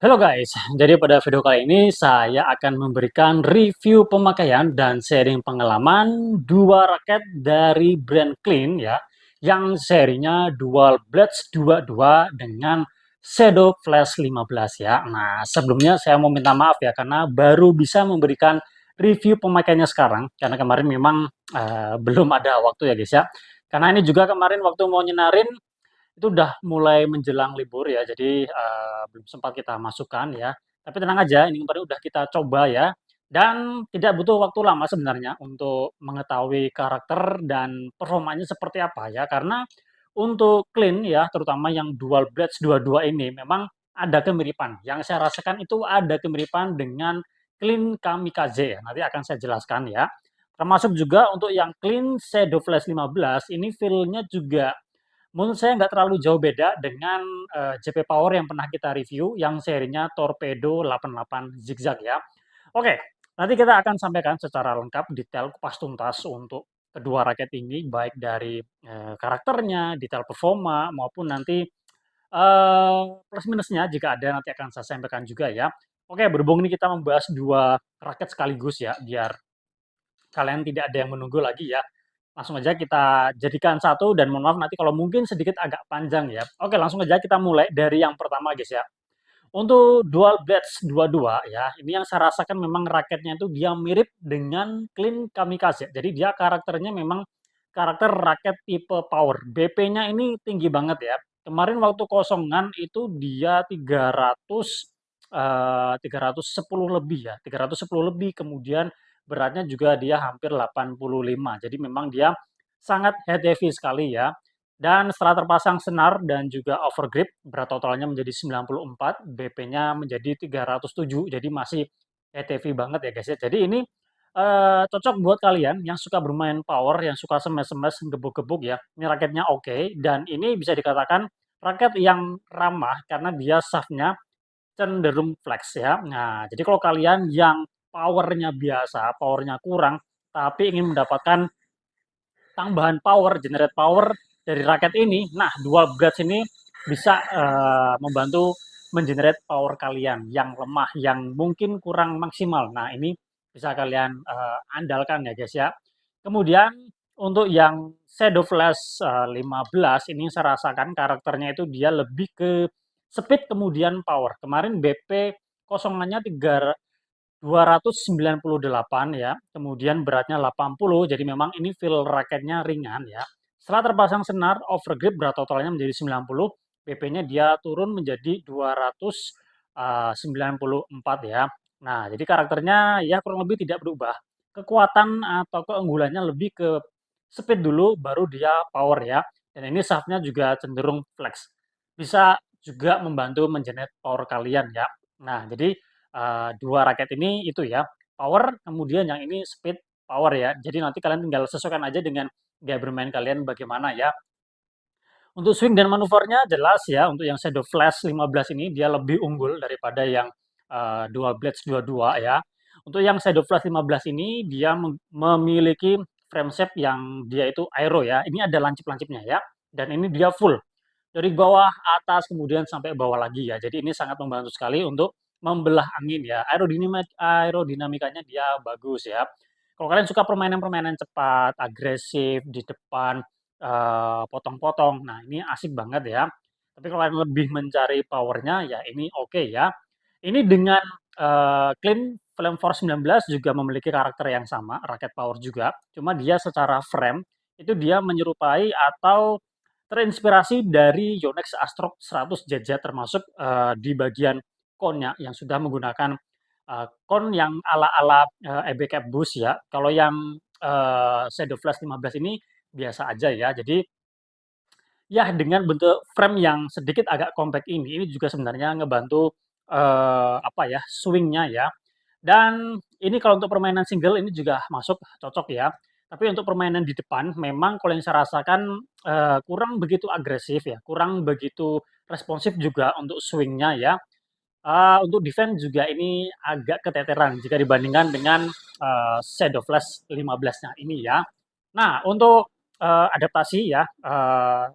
Halo guys, jadi pada video kali ini saya akan memberikan review pemakaian dan sharing pengalaman dua raket dari brand Clean ya, yang serinya Dual Blades 22 dengan Shadow Flash 15 ya. Nah, sebelumnya saya mau minta maaf ya karena baru bisa memberikan review pemakaiannya sekarang karena kemarin memang belum ada waktu ya guys ya. Karena ini juga kemarin waktu mau nyenarin itu udah mulai menjelang libur ya, jadi, belum sempat kita masukkan ya. Tapi tenang aja, ini kemarin udah kita coba ya, dan tidak butuh waktu lama sebenarnya untuk mengetahui karakter dan performanya seperti apa ya. Karena untuk Clean ya, terutama yang Dual Blades 22 ini memang ada kemiripan. Yang saya rasakan itu ada kemiripan dengan Clean Kamikaze ya, nanti akan saya jelaskan ya. Termasuk juga untuk yang Clean Shadow Flash 15 ini feel-nya juga menurut saya nggak terlalu jauh beda dengan, JP Power yang pernah kita review yang serinya Torpedo 88 Zigzag ya. Oke, nanti kita akan sampaikan secara lengkap detail kupas tuntas untuk kedua raket ini, baik dari, karakternya, detail performa, maupun nanti, plus minusnya jika ada nanti akan saya sampaikan juga ya. Oke, berhubung ini kita membahas 2 raket sekaligus ya, biar kalian tidak ada yang menunggu lagi ya. Langsung aja kita jadikan satu dan mohon maaf nanti kalau mungkin sedikit agak panjang ya. Oke, langsung aja kita mulai dari yang pertama guys ya. Untuk Dual Blades 22 ya, ini yang saya rasakan memang raketnya itu dia mirip dengan Clean Kamikaze. Jadi dia karakternya memang karakter raket tipe power. BP-nya ini tinggi banget ya. Kemarin waktu kosongan itu dia 310 lebih ya, 310 lebih, kemudian beratnya juga dia hampir 85. Jadi memang dia sangat head heavy sekali ya. Dan setelah terpasang senar dan juga overgrip, berat totalnya menjadi 94, BP-nya menjadi 307, jadi masih head heavy banget ya guys ya. Jadi ini cocok buat kalian yang suka bermain power, yang suka smash-smash, gebuk-gebuk ya. Ini raketnya oke, dan ini bisa dikatakan raket yang ramah karena dia shaft-nya cenderung flex ya. Nah, jadi kalau kalian yang powernya biasa, powernya kurang, tapi ingin mendapatkan tambahan power, generate power dari raket ini, nah dual blades ini bisa membantu mengenerate power kalian yang lemah, yang mungkin kurang maksimal. Nah ini bisa kalian andalkan ya guys ya. Kemudian untuk yang Shadow Flash 15 ini saya rasakan karakternya itu dia lebih ke speed kemudian power. Kemarin BP kosongannya 298 ya, kemudian beratnya 80, jadi memang ini feel raketnya ringan ya. Setelah terpasang senar, overgrip berat totalnya menjadi 90, PP-nya dia turun menjadi 294 ya. Nah, jadi karakternya ya kurang lebih tidak berubah. Kekuatan atau keunggulannya lebih ke speed dulu, baru dia power ya. Dan ini shaft-nya juga cenderung flex. Bisa juga membantu mengenerate power kalian ya. Nah, jadi 2 raket ini itu ya, power, kemudian yang ini speed, power ya. Jadi nanti kalian tinggal sesuaikan aja dengan gaya bermain kalian bagaimana ya. Untuk swing dan manuvernya jelas ya, untuk yang Shadow Flash 15 ini dia lebih unggul daripada yang, Dual Blades 22 ya. Untuk yang Shadow Flash 15 ini dia memiliki frame shape yang dia itu aero ya, ini ada lancip-lancipnya ya, dan ini dia full. Dari bawah, atas, kemudian sampai bawah lagi ya. Jadi ini sangat membantu sekali untuk membelah angin ya. Aerodinamikanya dia bagus ya. Kalau kalian suka permainan-permainan cepat, agresif, di depan, potong-potong, nah ini asik banget ya. Tapi kalau kalian lebih mencari powernya ya ini oke ya. Ini dengan, Clean Flame Force 19 juga memiliki karakter yang sama, raket power juga, cuma dia secara frame, itu dia menyerupai atau terinspirasi dari Yonex Astrok 100 JJ termasuk, di bagian kon-nya yang sudah menggunakan, kon yang ala-ala, EB Cap Boost ya. Kalau yang, Shadow Flash 15 ini biasa aja ya. Jadi, ya dengan bentuk frame yang sedikit agak compact ini juga sebenarnya ngebantu, apa ya, swing-nya ya. Dan ini kalau untuk permainan single ini juga masuk, cocok ya. Tapi untuk permainan di depan memang kalau yang saya rasakan, kurang begitu agresif ya, kurang begitu responsif juga untuk swing-nya ya. Untuk defense juga ini agak keteteran jika dibandingkan dengan, Shadow Flash 15-nya ini ya. Nah untuk, adaptasi ya,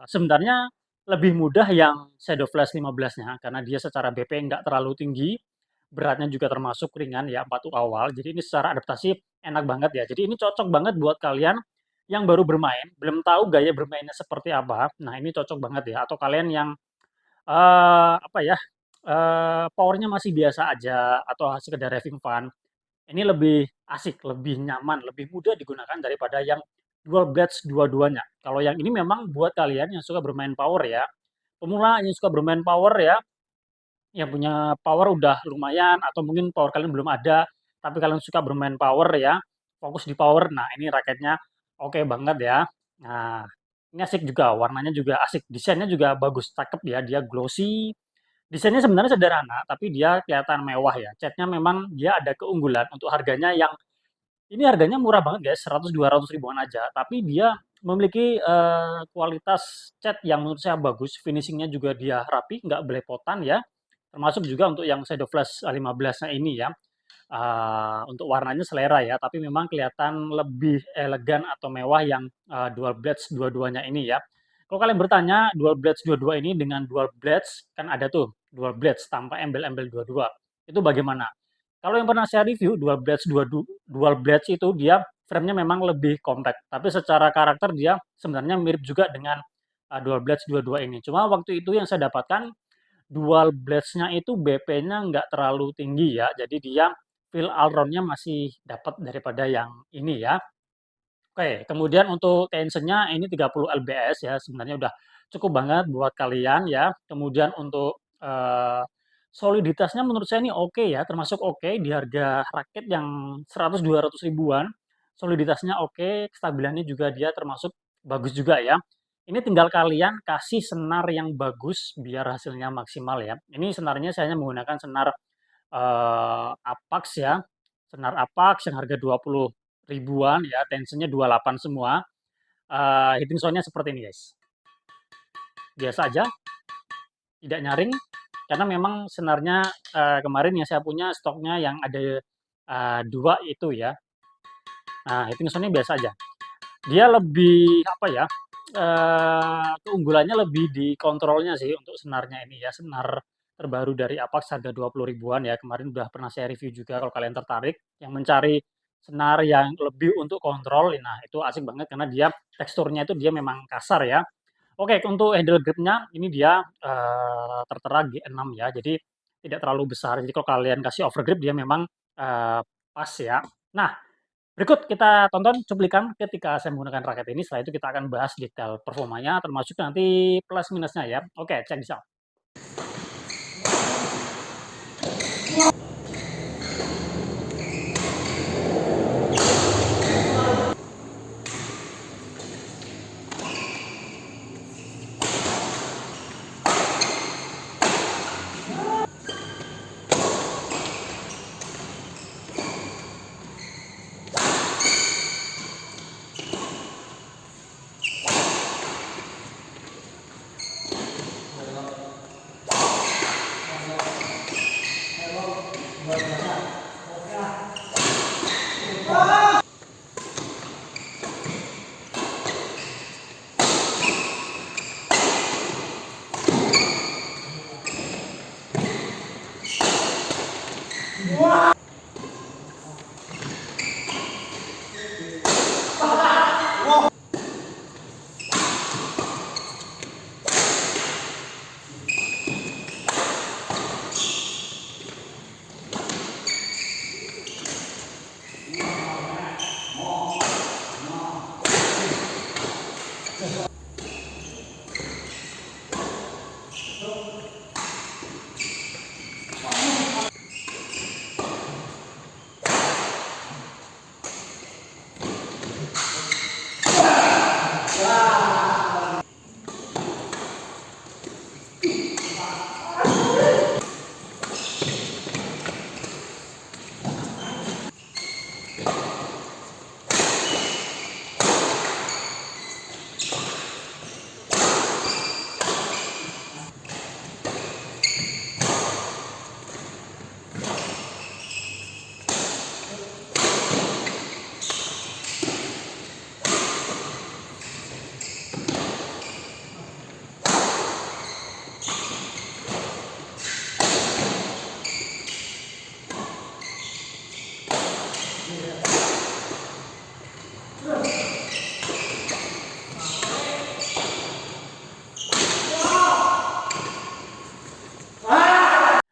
sebenarnya lebih mudah yang Shadow Flash 15-nya karena dia secara BP nggak terlalu tinggi, beratnya juga termasuk ringan ya 4U awal. Jadi ini secara adaptasi enak banget ya. Jadi ini cocok banget buat kalian yang baru bermain, belum tahu gaya bermainnya seperti apa. Nah, ini cocok banget ya. Atau kalian yang apa ya, power masih biasa aja atau sekedar having fun. Ini lebih asik, lebih nyaman, lebih mudah digunakan daripada yang dual blades dua-duanya. Kalau yang ini memang buat kalian yang suka bermain power ya, pemula yang suka bermain power ya, yang punya power udah lumayan atau mungkin power kalian belum ada, tapi kalian suka bermain power ya, fokus di power. Nah, ini raketnya oke banget ya. Nah, ini asik juga, warnanya juga asik, desainnya juga bagus, cakep ya, dia glossy. Desainnya sebenarnya sederhana, tapi dia kelihatan mewah ya. Catnya memang dia ada keunggulan untuk harganya yang ini harganya murah banget guys, 100-200 ribuan aja, tapi dia memiliki, kualitas cat yang menurut saya bagus, finishing-nya juga dia rapi, nggak belepotan ya, termasuk juga untuk yang Shadow Flash 15-nya ini ya. Untuk warnanya selera ya, tapi memang kelihatan lebih elegan atau mewah yang, dual blades dua-duanya ini ya. Kalau kalian bertanya dual blades dua-dua ini dengan dual blades, kan ada tuh dual blades tanpa embel-embel dua-dua, itu bagaimana? Kalau yang pernah saya review dual blades itu dia frame-nya memang lebih compact, tapi secara karakter dia sebenarnya mirip juga dengan, dual blades dua-dua ini. Cuma waktu itu yang saya dapatkan dual blades-nya itu BP-nya nggak terlalu tinggi ya, jadi dia feel all-round-nya masih dapat daripada yang ini ya. Oke, kemudian untuk tension-nya ini 30 lbs ya, sebenarnya udah cukup banget buat kalian ya. Kemudian untuk, soliditasnya menurut saya ini oke ya, termasuk oke di harga raket yang 100-200 ribuan. Soliditasnya oke, kestabilannya juga dia termasuk bagus juga ya. Ini tinggal kalian kasih senar yang bagus biar hasilnya maksimal ya. Ini senarnya saya hanya menggunakan senar, Apax ya, senar Apax yang harga 20 ribuan ya, tensionnya 28 semua, hitting sound-nya seperti ini guys. Biasa aja, tidak nyaring, karena memang senarnya, kemarin yang saya punya stoknya yang ada, 2 itu ya. Nah, hitting sound-nya biasa aja. Dia lebih apa ya, keunggulannya lebih di kontrolnya sih untuk senarnya ini ya, senar terbaru dari Apax harga 20 ribuan ya, kemarin udah pernah saya review juga kalau kalian tertarik yang mencari senar yang lebih untuk kontrol, nah itu asik banget karena dia teksturnya itu dia memang kasar ya. Oke, untuk handle grip-nya ini dia, tertera G6 ya, jadi tidak terlalu besar. Jadi kalau kalian kasih overgrip dia memang, pas ya. Nah, berikut kita tonton cuplikan ketika saya menggunakan raket ini, setelah itu kita akan bahas detail performanya termasuk nanti plus minusnya ya. Oke, check this out.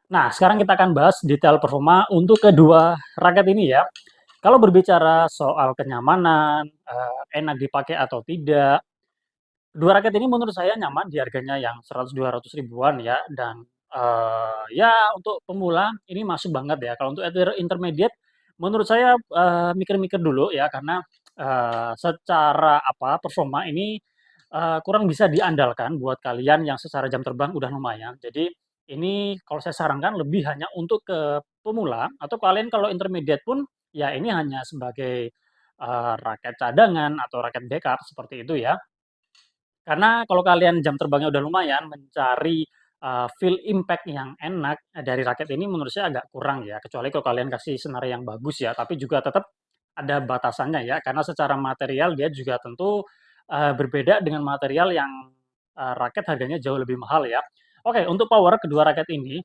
Nah, sekarang kita akan bahas detail performa untuk kedua raket ini ya. Kalau berbicara soal kenyamanan, enak dipakai atau tidak, kedua raket ini menurut saya nyaman di harganya yang 100-200 ribuan ya, dan, ya untuk pemula ini masuk banget ya. Kalau untuk intermediate menurut saya, mikir-mikir dulu ya, karena, secara apa, performa ini, kurang bisa diandalkan buat kalian yang secara jam terbang udah lumayan. Jadi ini kalau saya sarankan lebih hanya untuk ke pemula, atau kalian kalau intermediate pun ya ini hanya sebagai, raket cadangan atau raket backup seperti itu ya. Karena kalau kalian jam terbangnya udah lumayan, mencari, feel impact yang enak, dari raket ini menurut saya agak kurang ya, kecuali kalau kalian kasih senar yang bagus ya, tapi juga tetap ada batasannya ya, karena secara material dia juga tentu, berbeda dengan material yang, raket harganya jauh lebih mahal ya. Oke, untuk power kedua raket ini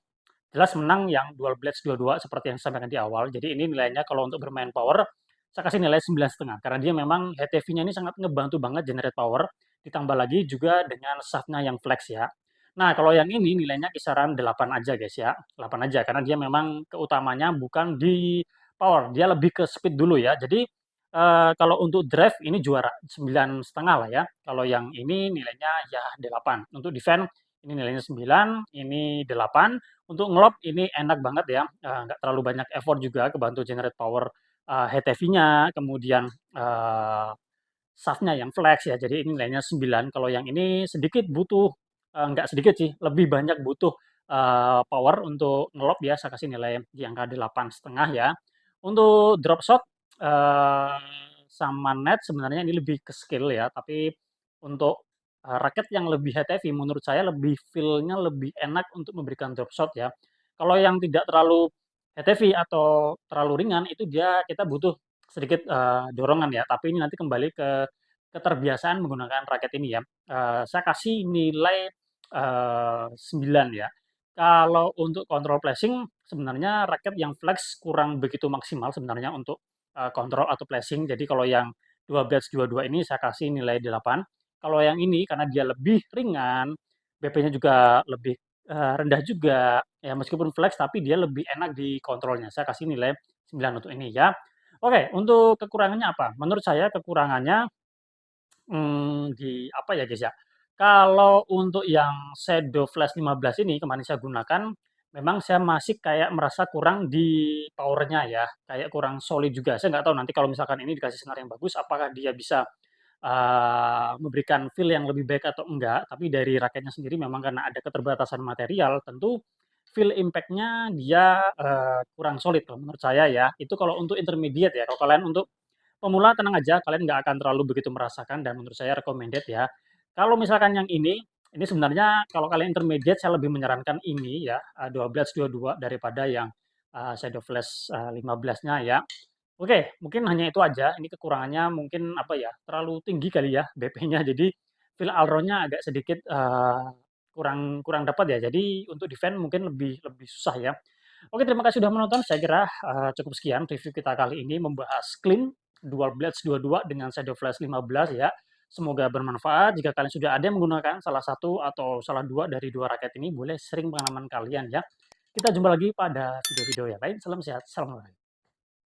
jelas menang yang dual blades dua-dua seperti yang saya sampaikan di awal. Jadi ini nilainya kalau untuk bermain power, saya kasih nilai 9,5 karena dia memang HTV-nya ini sangat ngebantu banget generate power, ditambah lagi juga dengan shaft-nya yang flex ya. Nah, kalau yang ini nilainya kisaran 8 aja guys ya, 8 aja karena dia memang keutamanya bukan di power, dia lebih ke speed dulu ya. Jadi, kalau untuk drive ini juara 9,5 lah ya. Kalau yang ini nilainya ya 8. Untuk defense ini nilainya 9, ini 8. Untuk ngelob ini enak banget ya, nggak terlalu banyak effort juga, kebantu generate power, HTV-nya, kemudian, shaft-nya yang flex ya, jadi ini nilainya 9. Kalau yang ini sedikit butuh, nggak sedikit sih, lebih banyak butuh, power untuk ngelob ya, saya kasih nilai di angka 8,5 ya. Untuk drop shot, eee, sama net sebenarnya ini lebih ke skill ya, tapi untuk, raket yang lebih HTV menurut saya lebih feel-nya lebih enak untuk memberikan drop shot ya. Kalau yang tidak terlalu HTV atau terlalu ringan itu kita butuh sedikit, dorongan ya, tapi ini nanti kembali ke keterbiasaan menggunakan raket ini ya. Saya kasih nilai, 9 ya. Kalau untuk kontrol flashing sebenarnya raket yang flex kurang begitu maksimal sebenarnya untuk, kontrol atau flashing. Jadi kalau yang 12 22 ini saya kasih nilai 8. Kalau yang ini karena dia lebih ringan, BP-nya juga lebih, rendah juga, ya meskipun flex tapi dia lebih enak dikontrolnya. Saya kasih nilai 9 untuk ini ya. Oke, untuk kekurangannya apa? Menurut saya kekurangannya, di apa ya, guys, ya, kalau untuk yang Shadow Flash 15 ini kemarin saya gunakan, memang saya masih kayak merasa kurang di power-nya ya, kayak kurang solid juga. Saya nggak tahu nanti kalau misalkan ini dikasih senar yang bagus, apakah dia bisa, memberikan feel yang lebih baik atau enggak. Tapi dari raketnya sendiri memang karena ada keterbatasan material, tentu feel impact-nya dia, kurang solid kalau menurut saya ya. Itu kalau untuk intermediate ya, kalau kalian untuk pemula tenang aja, kalian nggak akan terlalu begitu merasakan dan menurut saya recommended ya. Kalau misalkan yang ini sebenarnya kalau kalian intermediate saya lebih menyarankan ini ya, 12-22 daripada yang, Shadow Flash, 15-nya ya. Oke, mungkin hanya itu aja, ini kekurangannya mungkin apa ya, terlalu tinggi kali ya BP-nya jadi feel allround-nya agak sedikit, kurang kurang dapat ya, jadi untuk defense mungkin lebih lebih susah ya. Oke, terima kasih sudah menonton. Saya kira, cukup sekian review kita kali ini membahas Clean Dual Blades 22 dengan Shadow Flash 15 ya. Semoga bermanfaat. Jika kalian sudah ada yang menggunakan salah satu atau salah dua dari dua raket ini, boleh sharing pengalaman kalian ya. Kita jumpa lagi pada video-video yang lain. Salam sehat, salam olahraga.